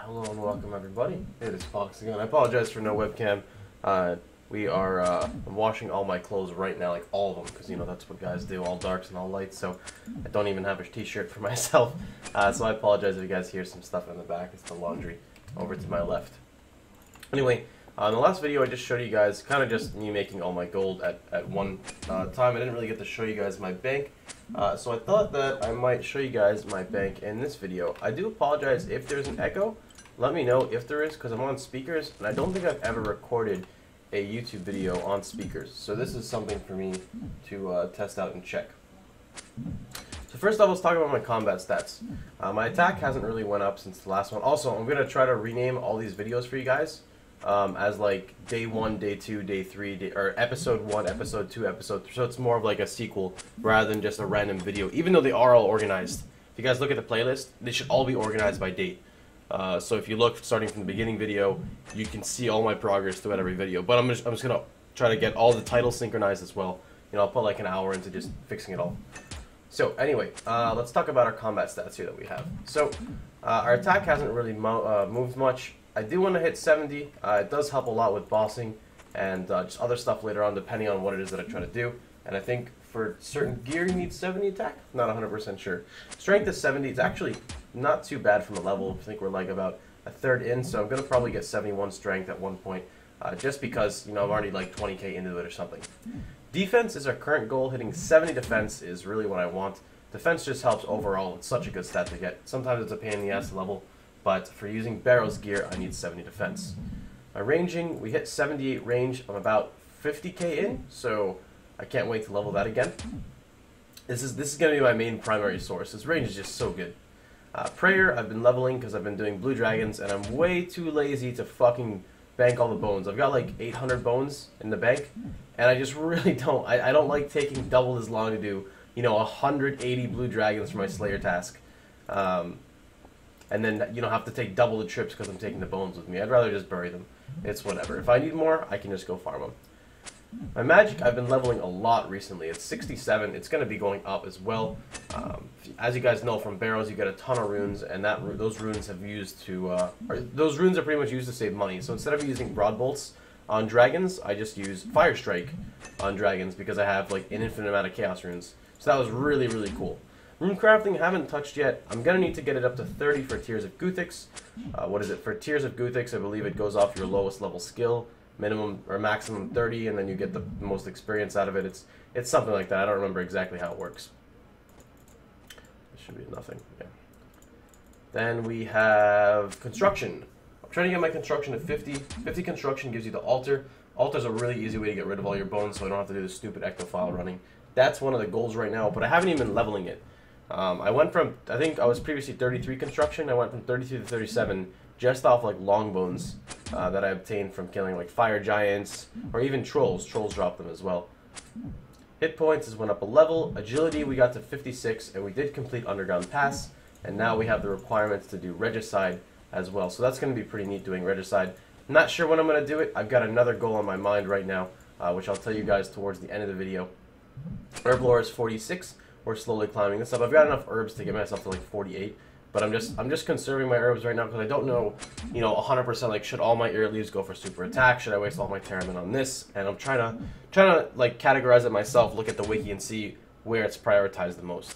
Hello and welcome everybody. It is Pohx again. I apologize for no webcam. I'm washing all my clothes right now, like all of them, because you know that's what guys do, all darks and all lights. So I don't even have a t-shirt for myself. So I apologize if you guys hear some stuff in the back. It's the laundry over to my left. Anyway, in the last video I just showed you guys kind of just me making all my gold at one time. I didn't really get to show you guys my bank. So I thought that I might show you guys my bank in this video. I do apologize if there's an echo. Let me know if there is, because I'm on speakers, and I don't think I've ever recorded a YouTube video on speakers. So this is something for me to test out and check. So first off, let's talk about my combat stats. My attack hasn't really went up since the last one. Also, I'm going to try to rename all these videos for you guys as like day 1, day 2, day 3, or episode 1, episode 2, episode 3. So it's more of like a sequel rather than just a random video, even though they are all organized. If you guys look at the playlist, they should all be organized by date. So if you look starting from the beginning video, you can see all my progress throughout every video. But I'm just gonna try to get all the titles synchronized as well. You know, I'll put like an hour into just fixing it all. So anyway, let's talk about our combat stats here that we have. So our attack hasn't really moved much. I do want to hit 70. It does help a lot with bossing and just other stuff later on, depending on what it is that I try to do. And I think for certain gear you need 70 attack. Not 100% sure. Strength is 70. It's actually not too bad from a level. I think we're like about a third in, so I'm gonna probably get 71 strength at one point, just because you know I'm already like 20k into it or something. Defense is our current goal. Hitting 70 defense is really what I want. Defense just helps overall. It's such a good stat to get. Sometimes it's a pain in the ass level, but for using Barrow's gear, I need 70 defense. My ranging, we hit 78 range. I'm about 50k in, so I can't wait to level that again. This is gonna be my main primary source. This range is just so good. Prayer, I've been leveling because I've been doing blue dragons, and I'm way too lazy to fucking bank all the bones. I've got like 800 bones in the bank, and I just really don't. I don't like taking double as long to do, you know, 180 blue dragons for my Slayer task. And then, you know, have to take double the trips because I'm taking the bones with me. I'd rather just bury them. It's whatever. If I need more, I can just go farm them. My magic, I've been leveling a lot recently. It's 67. It's going to be going up as well. As you guys know from Barrows, you get a ton of runes, and those runes have used to those runes are pretty much used to save money. So instead of using broad bolts on dragons, I just use fire strike on dragons because I have like an infinite amount of chaos runes. So that was really, really cool. Rune crafting, haven't touched yet. I'm gonna need to get it up to 30 for Tears of Guthix. What is it for Tears of Guthix? I believe it goes off your lowest level skill. Minimum or maximum 30, and then you get the most experience out of it. It's something like that. I don't remember exactly how it works. It should be nothing. Yeah. Then we have construction. I'm trying to get my construction to 50. 50 construction gives you the altar. Altar's a really easy way to get rid of all your bones, so I don't have to do the stupid ectofile running. That's one of the goals right now, but I haven't even been leveling it. I went from, I think I was previously 33 construction. I went from 33 to 37. Just off like long bones that I obtained from killing like fire giants or even trolls. Trolls drop them as well. Hit points has went up a level. Agility we got to 56, and we did complete Underground Pass, and now we have the requirements to do Regicide as well. So that's going to be pretty neat doing Regicide. I'm not sure when I'm going to do it. I've got another goal on my mind right now, which I'll tell you guys towards the end of the video. Herb lore is 46. We're slowly climbing this up. I've got enough herbs to get myself to like 48. But I'm just conserving my herbs right now because I don't know, you know, 100% like should all my ear leaves go for super attack? Should I waste all my Terramin on this? And I'm trying to like categorize it myself, look at the wiki and see where it's prioritized the most.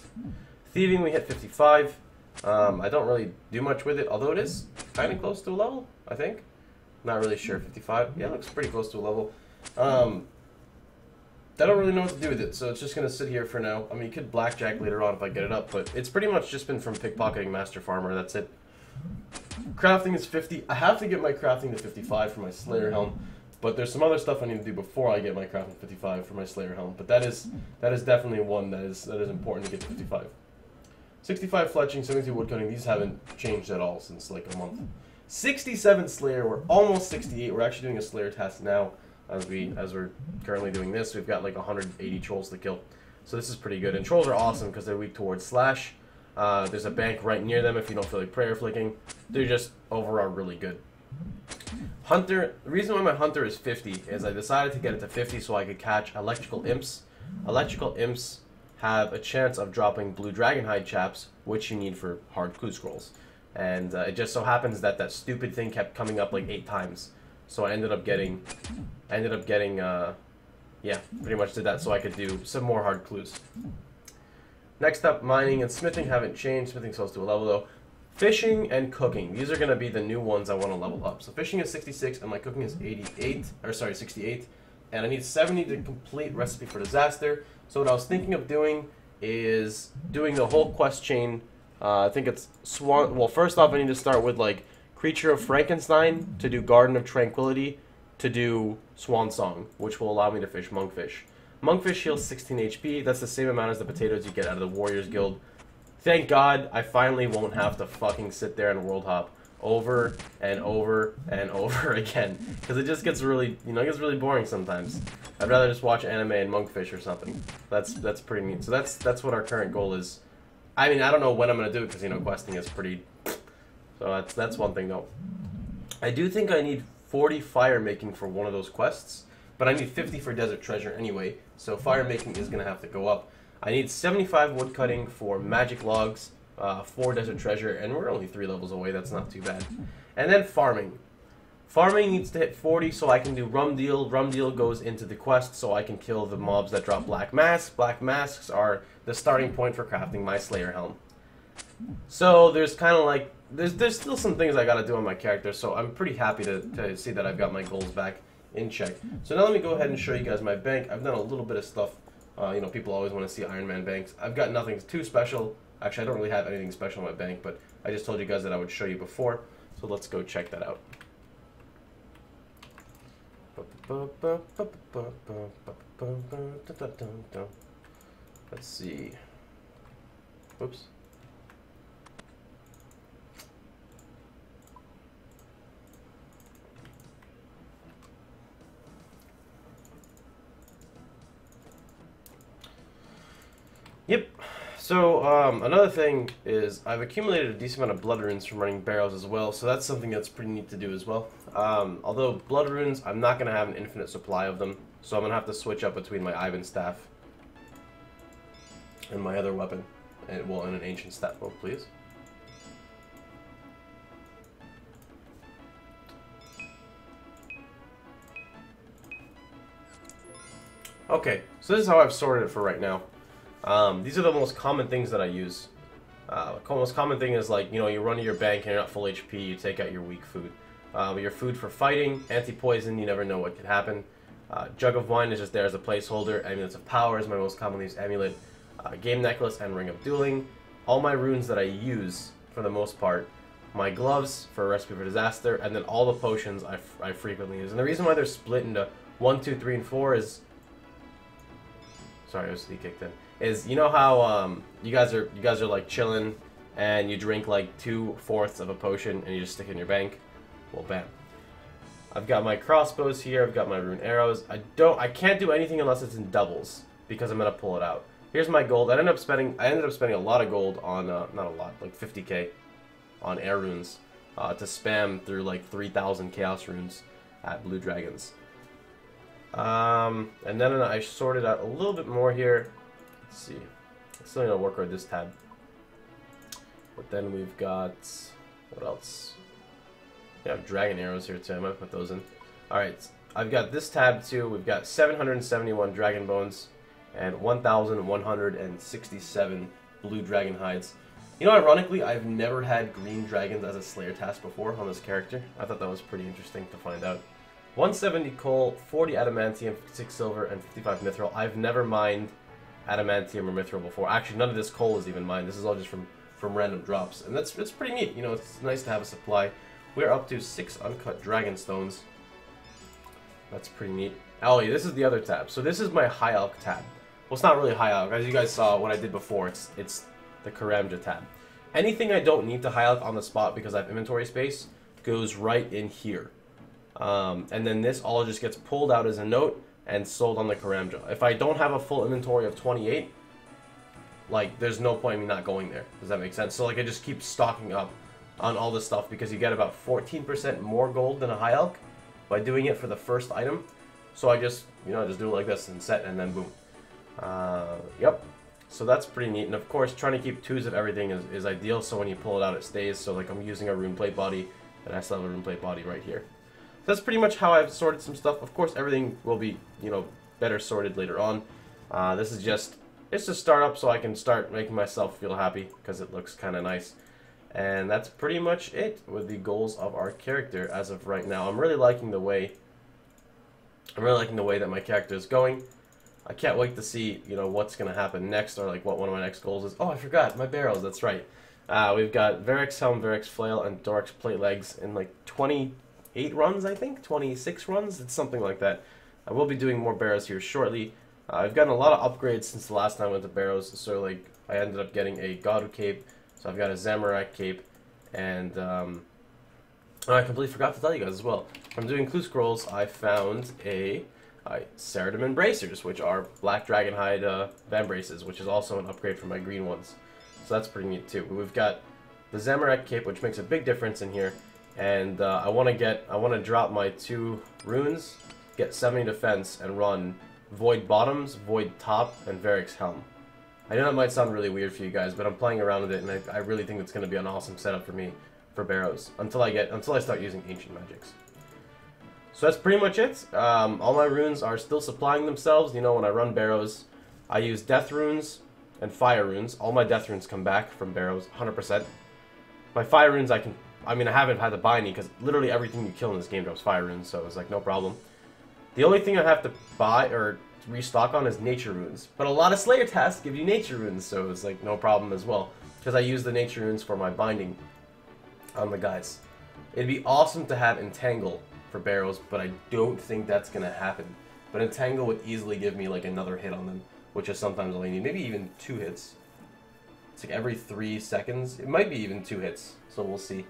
Thieving we hit 55. I don't really do much with it, although it is kind of close to a level, I think. Not really sure. 55. Yeah, it looks pretty close to a level. I don't really know what to do with it, so it's just going to sit here for now. I mean, you could blackjack later on if I get it up, but it's pretty much just been from pickpocketing Master Farmer, that's it. Crafting is 50. I have to get my crafting to 55 for my Slayer Helm, but there's some other stuff I need to do before I get my crafting to 55 for my Slayer Helm, but that is definitely one that is important to get to 55. 65 fletching, 72 woodcutting, these haven't changed at all since like a month. 67 Slayer, we're almost 68, we're actually doing a Slayer task now. As we're currently doing this, we've got like 180 trolls to kill. So this is pretty good. And trolls are awesome because they're weak towards slash. There's a bank right near them if you don't feel like prayer flicking. They're just overall really good. Hunter, the reason why my hunter is 50 is I decided to get it to 50 so I could catch electrical imps. Electrical imps have a chance of dropping blue dragonhide chaps, which you need for hard clue scrolls. and it just so happens that that stupid thing kept coming up like 8 times. So I ended up getting, yeah, pretty much did that so I could do some more hard clues. Next up, mining and smithing haven't changed. Smithing's supposed to a level though. Fishing and cooking. These are going to be the new ones I want to level up. So fishing is 66 and my cooking is 68. And I need 70 to complete Recipe for Disaster. So what I was thinking of doing is doing the whole quest chain. I think it's Swan. Well, first off, I need to start with like Creature of Frankenstein to do Garden of Tranquility to do Swan Song, which will allow me to fish Monkfish. Monkfish heals 16 HP. That's the same amount as the potatoes you get out of the Warriors Guild. Thank God I finally won't have to fucking sit there and world hop over and over and over again, because it just gets really, it gets really boring sometimes. I'd rather just watch anime and Monkfish or something. That's pretty neat. So that's what our current goal is. I mean, I don't know when I'm gonna do it because questing is pretty. So that's one thing though. I do think I need 40 fire making for one of those quests, but I need 50 for desert treasure anyway. So fire making is gonna have to go up. I need 75 wood cutting for magic logs, 4 desert treasure, and we're only 3 levels away. That's not too bad. And then farming. Farming needs to hit 40 so I can do rum deal. Rum deal goes into the quest so I can kill the mobs that drop black masks. Black masks are the starting point for crafting my Slayer helm. So there's kind of like there's still some things I gotta do on my character. So I'm pretty happy to see that I've got my goals back in check. So now let me go ahead and show you guys my bank. I've done a little bit of stuff. People always want to see Iron Man banks. I've got nothing too special. Actually, I don't really have anything special in my bank, but I just told you guys that I would show you before. So let's go check that out. Let's see. Oops. Yep. So another thing is I've accumulated a decent amount of blood runes from running barrows as well, so that's something that's pretty neat to do as well. Although blood runes, I'm not going to have an infinite supply of them, so I'm going to have to switch up between my Ivan staff and my other weapon, and an ancient staff. Oh, please. Okay, so this is how I've sorted it for right now. These are the most common things that I use. The most common thing is like, you run to your bank and you're not full HP, you take out your weak food. Your food for fighting, anti-poison, you never know what could happen. Jug of wine is just there as a placeholder. Amulets of power is my most commonly used amulet. Game necklace and ring of dueling. All my runes that I use, for the most part. My gloves for Recipe for Disaster, and then all the potions I frequently use. And the reason why they're split into 1, 2, 3, and 4 is... Sorry, I was kicked in. Is how you guys are like chilling and you drink like 2/4 of a potion and you just stick it in your bank. Well, bam. I've got my crossbows here. I've got my rune arrows. I can't do anything unless it's in doubles because I'm gonna pull it out. Here's my gold. I ended up spending a lot of gold on not a lot, like 50k on air runes to spam through like 3,000 chaos runes at Blue Dragons. And then I sorted out a little bit more here. Let's see. I still need to work on this tab. But then we've got... What else? Yeah, I have dragon arrows here too. I might put those in. Alright, I've got this tab too. We've got 771 dragon bones and 1,167 blue dragon hides. Ironically, I've never had green dragons as a Slayer task before on this character. I thought that was pretty interesting to find out. 170 coal, 40 adamantium, 56 silver, and 55 mithril. I've never mined adamantium or mithril before. Actually, none of this coal is even mined. This is all just from random drops, and it's pretty neat. It's nice to have a supply. We're up to 6 uncut dragon stones. That's pretty neat. Oh yeah, this is the other tab. So this is my high elk tab. Well, it's not really high elk. As you guys saw what I did before, it's the Karamja tab. Anything I don't need to high elk on the spot because I have inventory space goes right in here. And then this all just gets pulled out as a note and sold on the Karamja. If I don't have a full inventory of 28, like, there's no point in me not going there. Does that make sense? So, like, I just keep stocking up on all this stuff because you get about 14% more gold than a high elk by doing it for the first item. So I just, just do it like this and set and then boom. Yep. So that's pretty neat. And of course, trying to keep 2s of everything is ideal, so when you pull it out, it stays. So like I'm using a rune plate body, and I still have a rune plate body right here. That's pretty much how I've sorted some stuff. Of course, everything will be, you know, better sorted later on. This is just, it's a startup so I can start making myself feel happy because it looks kind of nice. And that's pretty much it with the goals of our character as of right now. I'm really liking the way that my character is going. I can't wait to see, you know, what's going to happen next, or like what one of my next goals is. Oh, I forgot, my barrels, that's right. We've got Varric's Helm, Varric's Flail, and Doric's Plate Legs in like 28 runs, I think? 26 runs? It's something like that. I will be doing more barrows here shortly. I've gotten a lot of upgrades since the last time I went to barrows, so like I ended up getting a Godward Cape, so I've got a Zamorak Cape, and I completely forgot to tell you guys as well. From doing clue scrolls, I found a Ceradim Embracers, which are Black Dragon Hide Vambraces, which is also an upgrade from my green ones. So that's pretty neat too. But we've got the Zamorak Cape, which makes a big difference in here, and I want to drop my 2 runes, get 70 defense, and run Void Bottoms, Void Top, and Varric's Helm. I know that might sound really weird for you guys, but I'm playing around with it, and I really think it's going to be an awesome setup for me for barrows until I start using Ancient Magics. So that's pretty much it. All my runes are still supplying themselves. You know, when I run barrows, I use Death Runes and Fire Runes. All my Death Runes come back from barrows, 100%. My Fire Runes, I haven't had to buy any, because literally everything you kill in this game drops Fire Runes, so it's like no problem. The only thing I have to buy or restock on is Nature Runes. But a lot of Slayer tasks give you Nature Runes, so it's like no problem as well, because I use the Nature Runes for my binding on the guys. It'd be awesome to have Entangle for barrows, but I don't think that's going to happen. But Entangle would easily give me like another hit on them, which is sometimes all you need. Maybe even 2 hits. It's like every 3 seconds. It might be even 2 hits, so we'll see.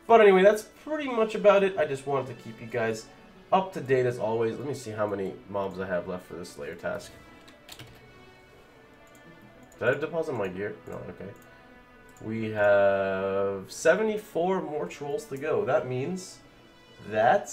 But anyway, that's pretty much about it. I just wanted to keep you guys up to date as always. Let me see how many mobs I have left for this Slayer task. Did I deposit my gear? No, okay. We have 74 more trolls to go. That means that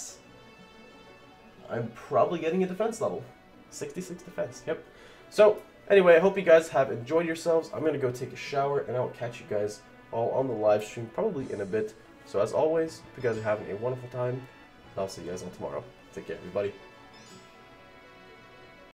I'm probably getting a defense level. 66 defense, yep. So, anyway, I hope you guys have enjoyed yourselves. I'm going to go take a shower, and I'll catch you guys all on the live stream probably in a bit. So as always, if you guys are having a wonderful time, I'll see you guys all tomorrow. Take care, everybody.